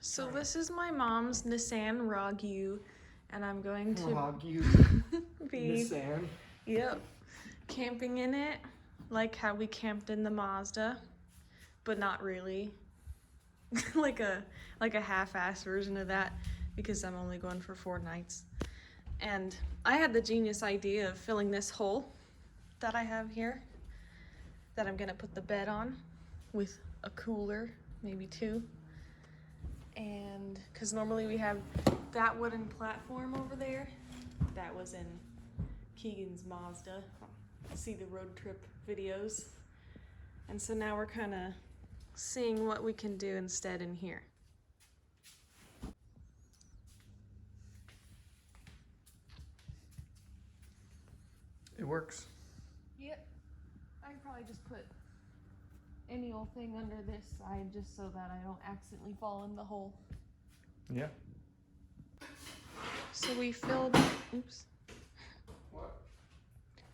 So this is my mom's Nissan Rogue, and I'm going to be Nissan. camping in it, like how we camped in the Mazda, but not really. like a half-ass version of that, because I'm only going for 4 nights. And I had the genius idea of filling this hole that I have here, that I'm gonna put the bed on, with a cooler, maybe 2. And because normally we have that wooden platform over there, that was in Keegan's Mazda. See the road trip videos. And so now we're kind of seeing what we can do instead in here. It works. Yep. I could probably just put any old thing under this side just so that I don't accidentally fall in the hole. Yeah. So we filled, oops. What?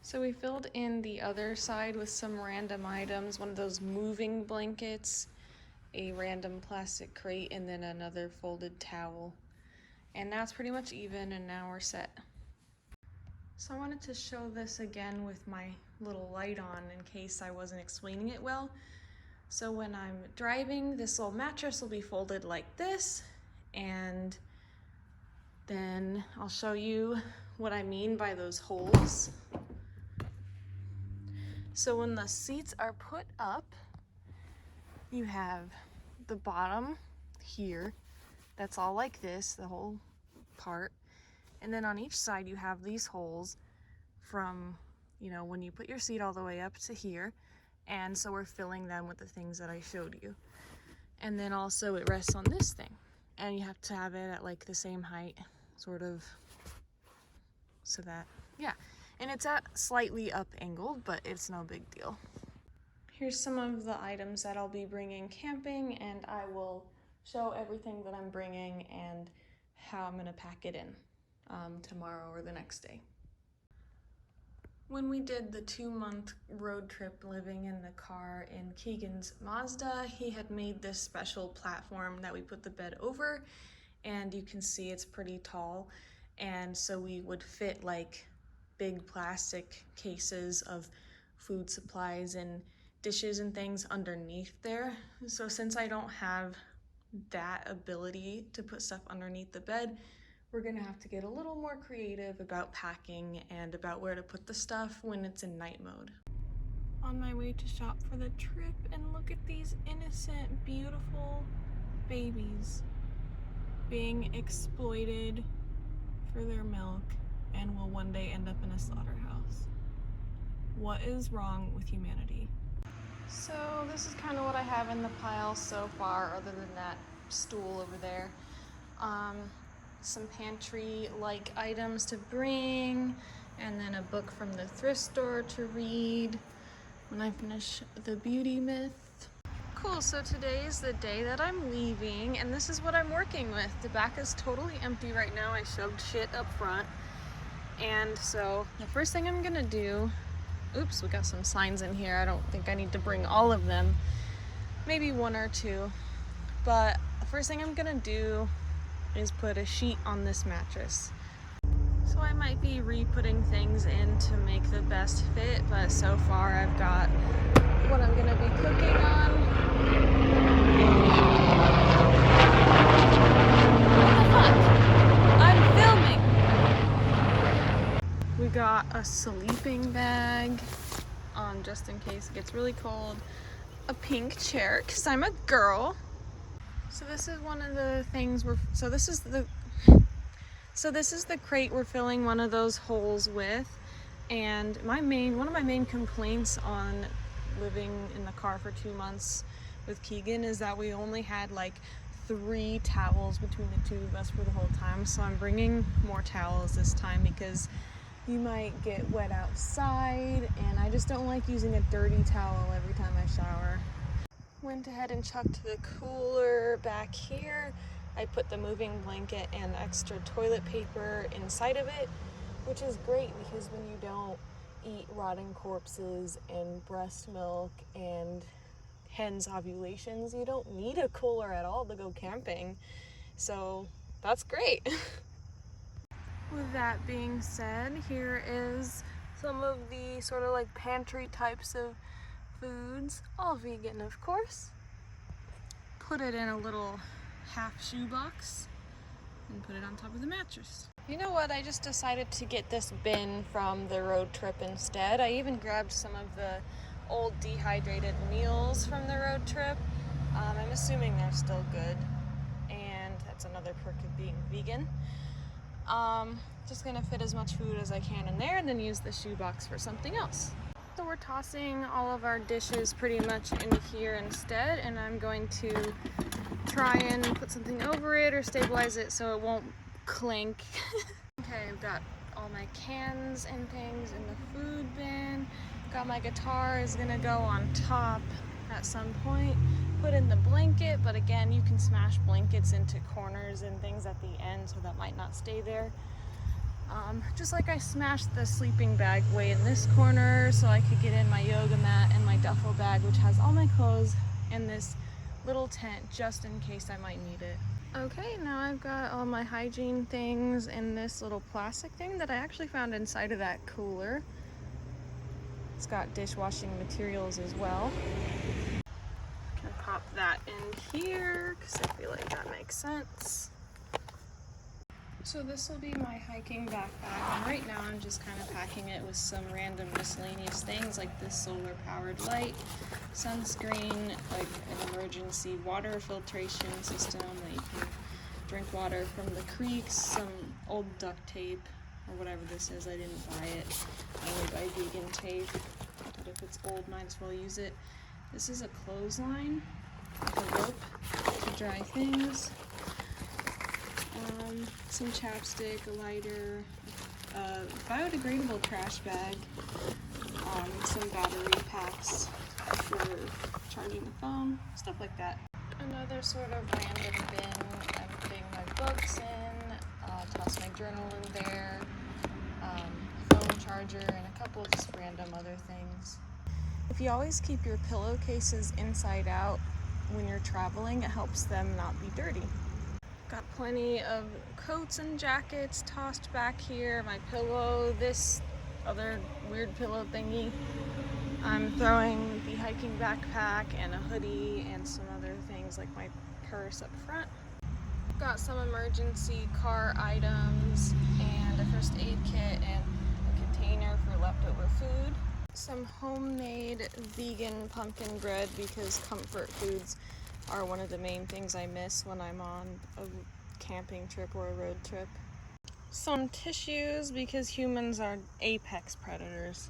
So we filled in the other side with some random items, one of those moving blankets, a random plastic crate, and then another folded towel. And now it's pretty much even, and now we're set. So I wanted to show this again with my little light on in case I wasn't explaining it well. So when I'm driving, this little mattress will be folded like this, and then I'll show you what I mean by those holes. So when the seats are put up, you have the bottom here, that's all like this, the whole part. And then on each side you have these holes from, you know, when you put your seat all the way up to here. And so we're filling them with the things that I showed you. And then also it rests on this thing. And you have to have it at like the same height, sort of, so that, yeah. And it's at slightly up angled, but it's no big deal. Here's some of the items that I'll be bringing camping, and I will show everything that I'm bringing and how I'm gonna pack it in tomorrow or the next day. When we did the 2-month road trip living in the car in Keegan's Mazda, he had made this special platform that we put the bed over, and you can see it's pretty tall. And so we would fit like big plastic cases of food supplies and dishes and things underneath there. So since I don't have that ability to put stuff underneath the bed, we're gonna have to get a little more creative about packing and about where to put the stuff when it's in night mode. On my way to shop for the trip, and look at these innocent, beautiful babies being exploited for their milk and will one day end up in a slaughterhouse. What is wrong with humanity? So this is kind of what I have in the pile so far, other than that stool over there. Some pantry-like items to bring, and then a book from the thrift store to read when I finish the beauty myth. Cool, so today is the day that I'm leaving, and this is what I'm working with. The back is totally empty right now. I shoved shit up front. And so the first thing I'm gonna do, oops, we got some signs in here. I don't think I need to bring all of them, maybe 1 or 2. But the first thing I'm gonna do is put a sheet on this mattress. So I might be re-putting things in to make the best fit, but so far I've got what I'm gonna be cooking on. What the fuck? I'm filming! We got a sleeping bag, just in case it gets really cold. A pink chair, because I'm a girl. So this is one of the things this is the crate we're filling one of those holes with. And one of my main complaints on living in the car for 2 months with Keegan is that we only had like 3 towels between the 2 of us for the whole time. So I'm bringing more towels this time because you might get wet outside, and I just don't like using a dirty towel every time I shower. Went ahead and chucked the cooler back here. I put the moving blanket and extra toilet paper inside of it, which is great because when you don't eat rotting corpses and breast milk and hen's ovulations. You don't need a cooler at all to go camping. So that's great. With that being said, here is some of the sort of like pantry types of foods, all vegan of course. Put it in a little half shoebox and put it on top of the mattress. You know what, I just decided to get this bin from the road trip instead. I even grabbed some of the old dehydrated meals from the road trip. I'm assuming they're still good, and that's another perk of being vegan. Just gonna fit as much food as I can in there and then use the shoebox for something else. So we're tossing all of our dishes pretty much in here instead, and I'm going to try and put something over it or stabilize it so it won't clink. Okay, I've got all my cans and things in the food bin. Got my guitar is gonna go on top at some point. Put in the blanket, but again, you can smash blankets into corners and things at the end, so that might not stay there. Just like I smashed the sleeping bag way in this corner so I could get in my yoga mat and my duffel bag, which has all my clothes, and this little tent just in case I might need it. Okay, now I've got all my hygiene things in this little plastic thing that I actually found inside of that cooler. It's got dishwashing materials as well. I can pop that in here because I feel like that makes sense. So this will be my hiking backpack, and right now I'm just kind of packing it with some random miscellaneous things like this solar powered light, sunscreen, like an emergency water filtration system that you can drink water from the creeks, some old duct tape or whatever this is. I didn't buy it. I only buy vegan tape, but if it's old, might as well use it. This is a clothesline with a rope to dry things. Some chapstick, a lighter, a biodegradable trash bag, some battery packs for charging the phone, stuff like that. Another sort of random bin, I'm putting my books in, toss my journal in there, a phone charger, and a couple of just random other things. If you always keep your pillowcases inside out when you're traveling, it helps them not be dirty. Got plenty of coats and jackets tossed back here, my pillow, this other weird pillow thingy. I'm throwing the hiking backpack and a hoodie and some other things like my purse up front. Got some emergency car items and a first aid kit and a container for leftover food. Some homemade vegan pumpkin bread because comfort foods are one of the main things I miss when I'm on a camping trip or a road trip. Some tissues because humans are apex predators.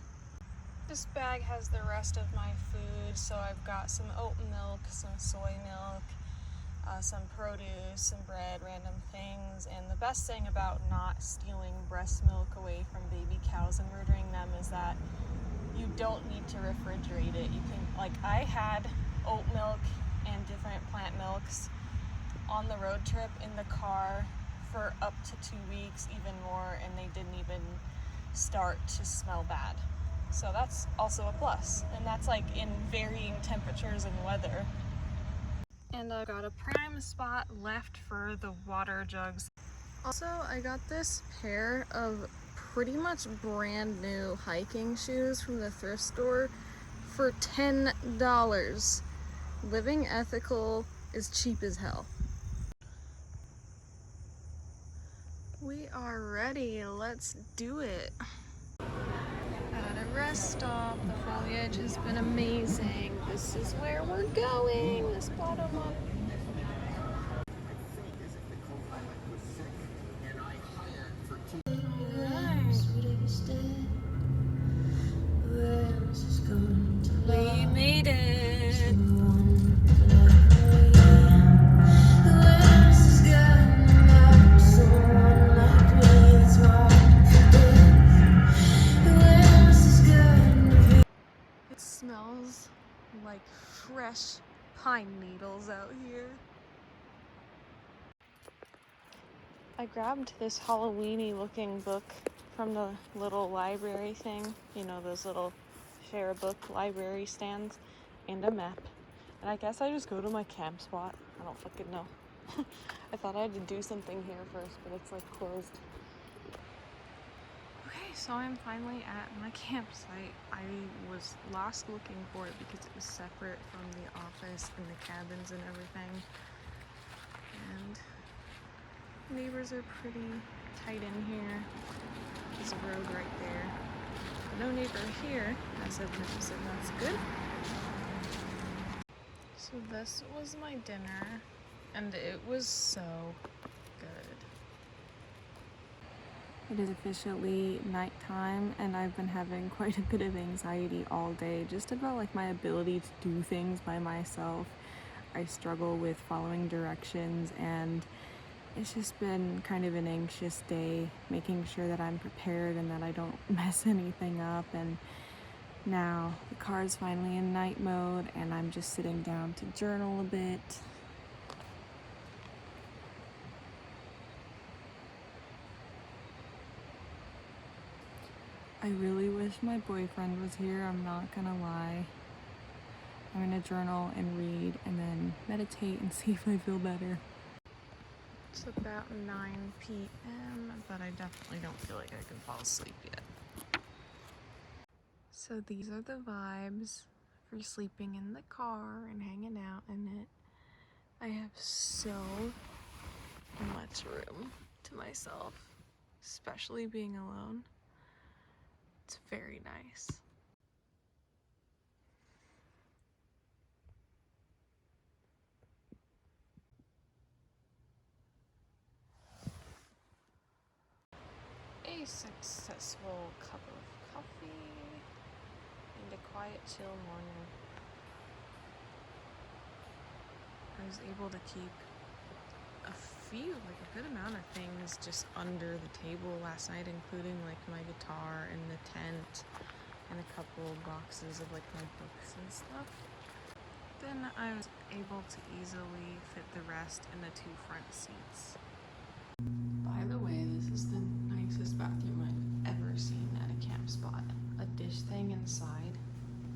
This bag has the rest of my food, so I've got some oat milk, some soy milk, some produce, some bread, random things. And the best thing about not stealing breast milk away from baby cows and murdering them is that you don't need to refrigerate it. You can, like, I had oat milk and different plant milks on the road trip in the car for up to 2 weeks, even more, and they didn't even start to smell bad. So that's also a plus, and that's like in varying temperatures and weather. And I got a prime spot left for the water jugs. Also, I got this pair of pretty much brand new hiking shoes from the thrift store for $10. Living ethical is cheap as hell. We are ready, let's do it. At a rest stop, the foliage has been amazing. This is where we're going, this bottom up. We made it. It smells like fresh pine needles out here. I grabbed this Halloween-y looking book from the little library thing, you know, those little share a book library stands, and a map. And I guess I just go to my camp spot. I don't fucking know. I thought I had to do something here first, but it's like closed. Okay, so I'm finally at my campsite. I was lost looking for it because it was separate from the office and the cabins and everything. And neighbors are pretty tight in here. There's a road right there. No neighbor here, as I've noticed, and that's good. So this was my dinner, and it was so good. It is officially nighttime, and I've been having quite a bit of anxiety all day just about like my ability to do things by myself. I struggle with following directions, and it's just been kind of an anxious day, making sure that I'm prepared and that I don't mess anything up. And now the car is finally in night mode, and I'm just sitting down to journal a bit. I really wish my boyfriend was here, I'm not gonna lie. I'm gonna journal and read and then meditate and see if I feel better. It's about 9 p.m., but I definitely don't feel like I can fall asleep yet. So these are the vibes for sleeping in the car and hanging out in it. I have so much room to myself, especially being alone. It's very nice. A successful cup of coffee and a quiet, chill morning. I was able to keep a good amount of things just under the table last night, including like my guitar and the tent and a couple boxes of like my books and stuff. Then I was able to easily fit the rest in the 2 front seats. By the way, this is the nicest bathroom I've ever seen at a camp spot. A dish thing inside.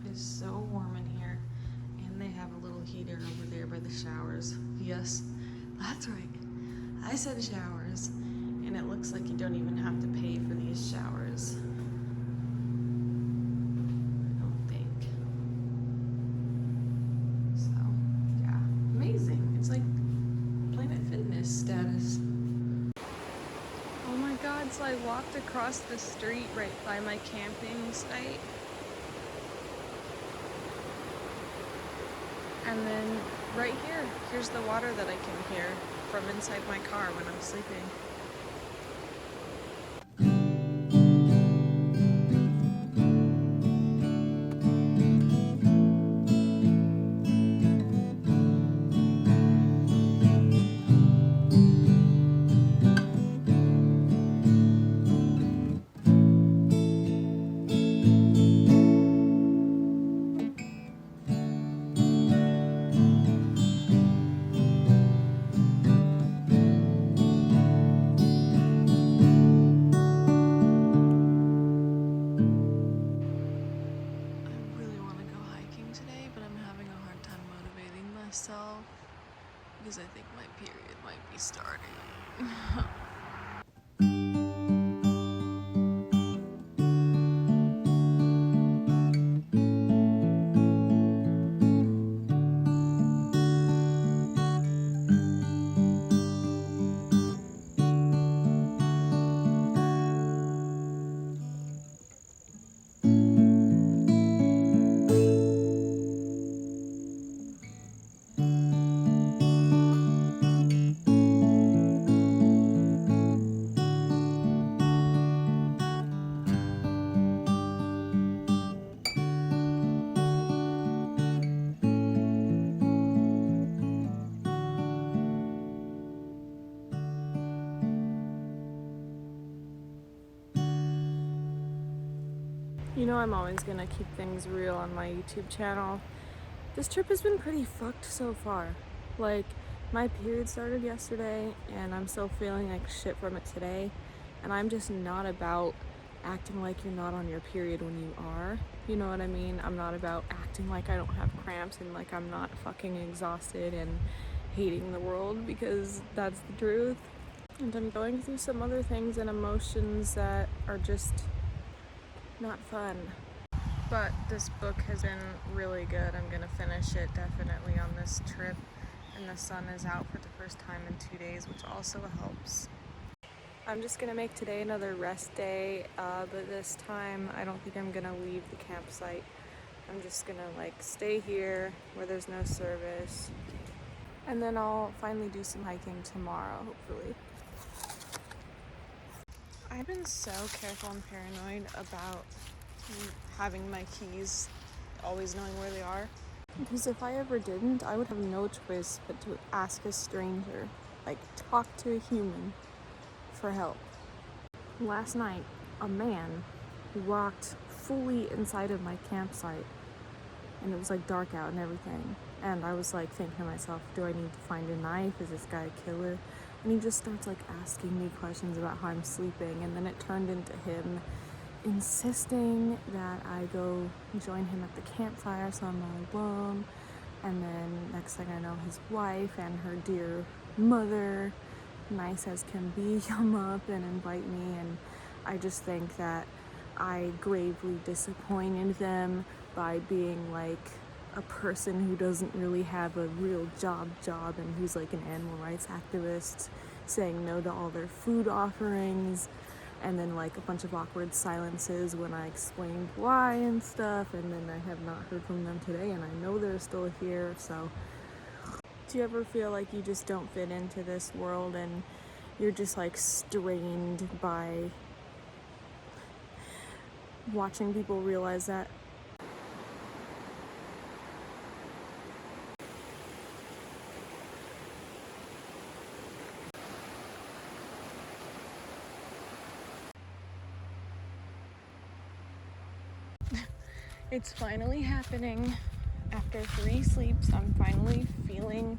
It is so warm in here, and they have a little heater over there by the showers. Yes, that's right. I said showers, and it looks like you don't even have to pay for these showers. I don't think. So, yeah, amazing. It's like Planet Fitness status. Oh my god, so I walked across the street right by my camping site. And then right here's the water that I can hear from inside my car when I'm sleeping. Because I think my period might be starting. You know I'm always gonna keep things real on my YouTube channel. This trip has been pretty fucked so far. Like, my period started yesterday and I'm still feeling like shit from it today. And I'm just not about acting like you're not on your period when you are. You know what I mean? I'm not about acting like I don't have cramps and like I'm not fucking exhausted and hating the world, because that's the truth. And I'm going through some other things and emotions that are just not fun. But this book has been really good. I'm gonna finish it definitely on this trip. And the sun is out for the first time in 2 days, which also helps. I'm just gonna make today another rest day, but this time I don't think I'm gonna leave the campsite. I'm just gonna like stay here where there's no service, and then I'll finally do some hiking tomorrow, hopefully. I've been so careful and paranoid about having my keys, always knowing where they are. Because if I ever didn't, I would have no choice but to ask a stranger, like talk to a human for help. Last night, a man walked fully inside of my campsite, and it was like dark out and everything. And I was like thinking to myself, do I need to find a knife? Is this guy a killer? And he just starts like asking me questions about how I'm sleeping, and then it turned into him insisting that I go join him at the campfire so I'm not alone. And then next thing I know, his wife and her dear mother, nice as can be, come up and invite me, and I just think that I gravely disappointed them by being like a person who doesn't really have a real job and who's like an animal rights activist, saying no to all their food offerings, and then like a bunch of awkward silences when I explained why and stuff, and then I have not heard from them today, and I know they're still here. So do you ever feel like you just don't fit into this world and you're just like strained by watching people realize that? It's finally happening. After 3 sleeps, I'm finally feeling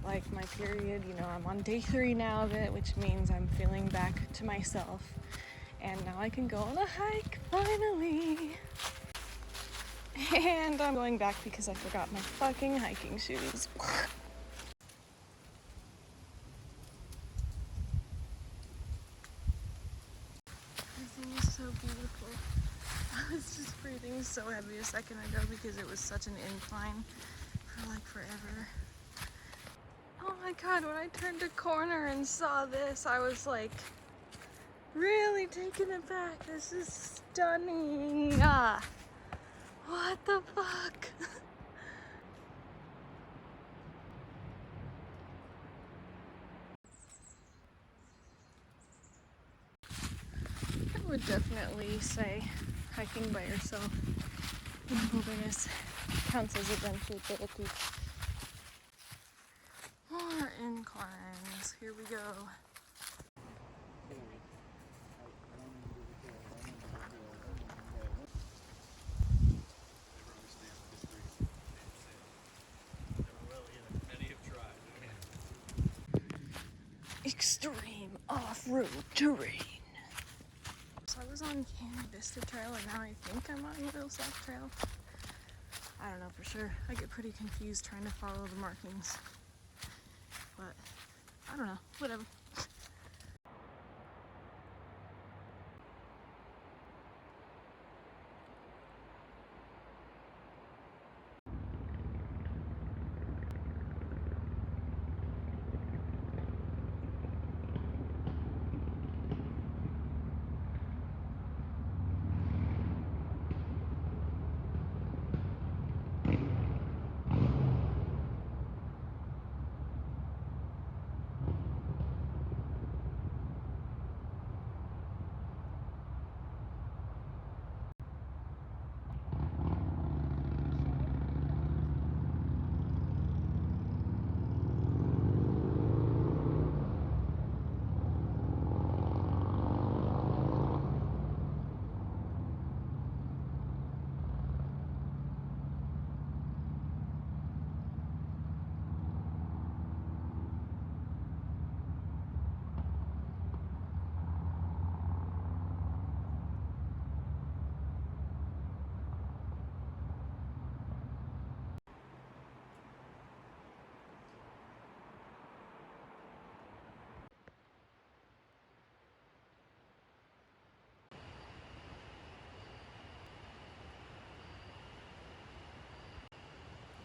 like my period. You know, I'm on day 3 now of it, which means I'm feeling back to myself. And now I can go on a hike, finally. And I'm going back because I forgot my fucking hiking shoes. Everything is so beautiful. I was just breathing so heavy a second ago because it was such an incline for like forever. Oh my god, when I turned a corner and saw this, I was like really taken aback. This is stunning. What the fuck? I would definitely say hiking by yourself in the wilderness counts as adventure therapy. More inclines. Here we go. Extreme off-road terrain. So I was on Canyon Vista Trail and now I think I'm on Little South Trail. I don't know for sure. I get pretty confused trying to follow the markings. But I don't know, whatever.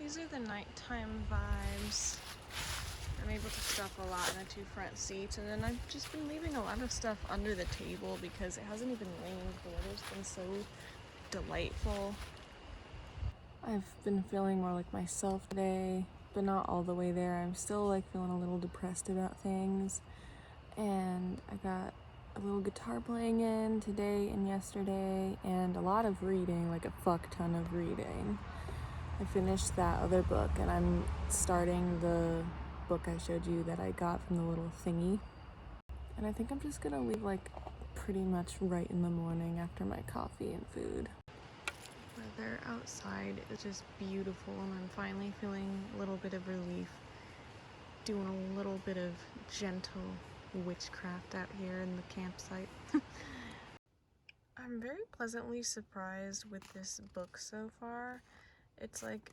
these are the nighttime vibes. I'm able to stuff a lot in the two front seats, and then I've just been leaving a lot of stuff under the table because it hasn't even rained. The weather's been so delightful. I've been feeling more like myself today, but not all the way there. I'm still like feeling a little depressed about things, and I got a little guitar playing in today and yesterday, and a lot of reading, like a fuck ton of reading. I finished that other book, and I'm starting the book I showed you that I got from the little thingy. And I think I'm just gonna leave like pretty much right in the morning after my coffee and food. Weather outside is just beautiful, and I'm finally feeling a little bit of relief. Doing a little bit of gentle witchcraft out here in the campsite. I'm very pleasantly surprised with this book so far. It's like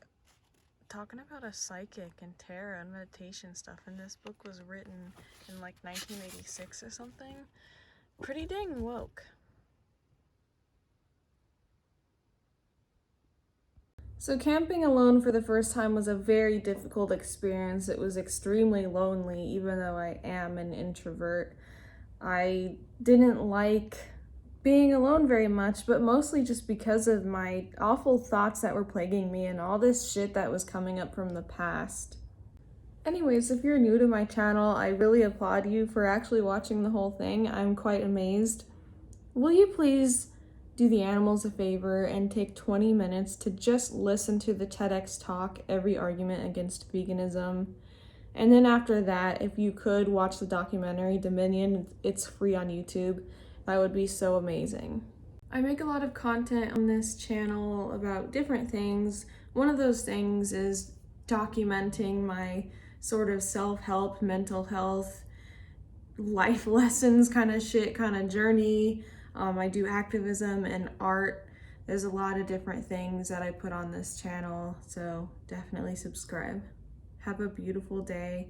talking about a psychic and tarot and meditation stuff, and this book was written in like 1986 or something. Pretty dang woke. So camping alone for the first time was a very difficult experience. It was extremely lonely, even though I am an introvert. I didn't like being alone very much, but mostly just because of my awful thoughts that were plaguing me and all this shit that was coming up from the past. Anyways, if you're new to my channel, I really applaud you for actually watching the whole thing. I'm quite amazed. Will you please do the animals a favor and take 20 minutes to just listen to the TEDx talk, Every Argument Against Veganism? And then after that, if you could watch the documentary Dominion, it's free on YouTube. That would be so amazing. I make a lot of content on this channel about different things. One of those things is documenting my sort of self-help, mental health, life lessons kind of shit, kind of journey. I do activism and art. There's a lot of different things that I put on this channel, so definitely subscribe. Have a beautiful day.